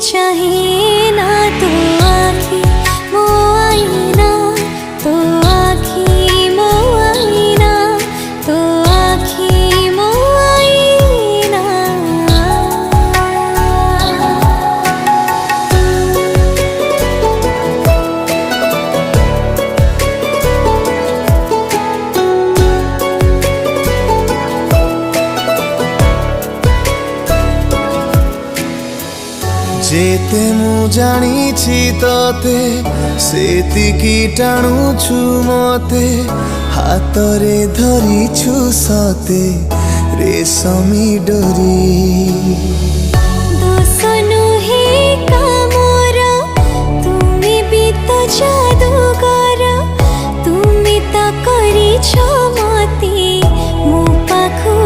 चाहे ना तो आँखी मो आईना, तो आँखी मो आईना, तो आँखी मो आईना। जेते मु जानी तोते सेतिकी टाणुछु मते, हातरे धरिछु सते रेशमी डोरी। दोष नुहे कामर तुमी भी तो जादूगर, तुमी तो करिछ मते मो पाखु